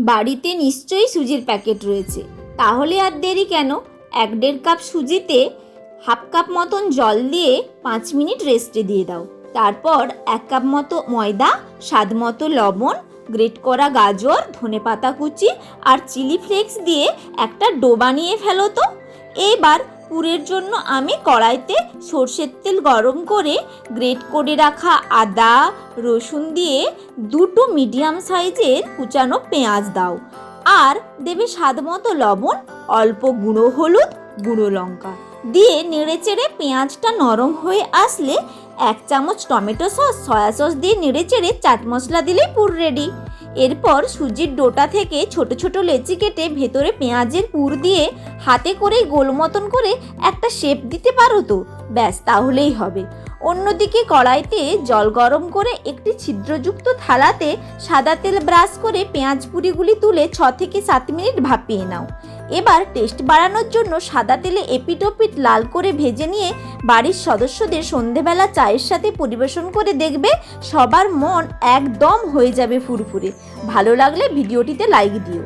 বাড়িতে নিশ্চয়ই সুজির প্যাকেট রয়েছে, তাহলে আর দেরি কেন? 1-1.5 কাপ সুজিতে হাফ কাপ মতন জল দিয়ে 5 মিনিট রেস্টে দিয়ে দাও। তারপর 1 কাপ মতো ময়দা, স্বাদ মতো লবণ, গ্রেট করা গাজর, ধনেপাতা কুচি আর চিলি ফ্লেক্স দিয়ে একটা ডো বানিয়ে ফেলো তো। এবার পুরের জন্য আমি কড়াইতে সর্ষের তেল গরম করে গ্রেট করে রাখা আদা রসুন দিয়ে 2টো মিডিয়াম সাইজের কুচানো পেঁয়াজ দাও, আর দেবে স্বাদ মতো লবণ, অল্প গুঁড়ো হলুদ, গুঁড়ো লঙ্কা দিয়ে নেড়েচেড়ে পেঁয়াজটা নরম হয়ে আসলে 1 চামচ টমেটো সস, সয়া সস দিয়ে নেড়েচেড়ে চাট মশলা দিলেই পুর রেডি। এরপর সুজির ডোটা থেকে ছোট ছোট লেচি কেটে ভেতরে পেঁয়াজের পুর দিয়ে হাতে করেই গোল মতন করে একটা শেপ দিতে পারো তো, ব্যাস তাহলেই হবে। অন্যদিকে কড়াইতে জল গরম করে একটি ছিদ্রযুক্ত থালাতে সাদা তেল ব্রাশ করে পেঁয়াজ পুরিগুলি তুলে 6 থেকে 7 মিনিট ভাপিয়ে নাও। এবার টেস্ট বাড়ানোর জন্য সাদা তেলে এপিট ওপিট লাল করে ভেজে নিয়ে বাড়ির সদস্যদের সন্ধেবেলা চায়ের সাথে পরিবেশন করে দেখবে সবার মন একদম হয়ে যাবে ফুরফুরে। ভালো লাগলে ভিডিওটিতে লাইক দিও।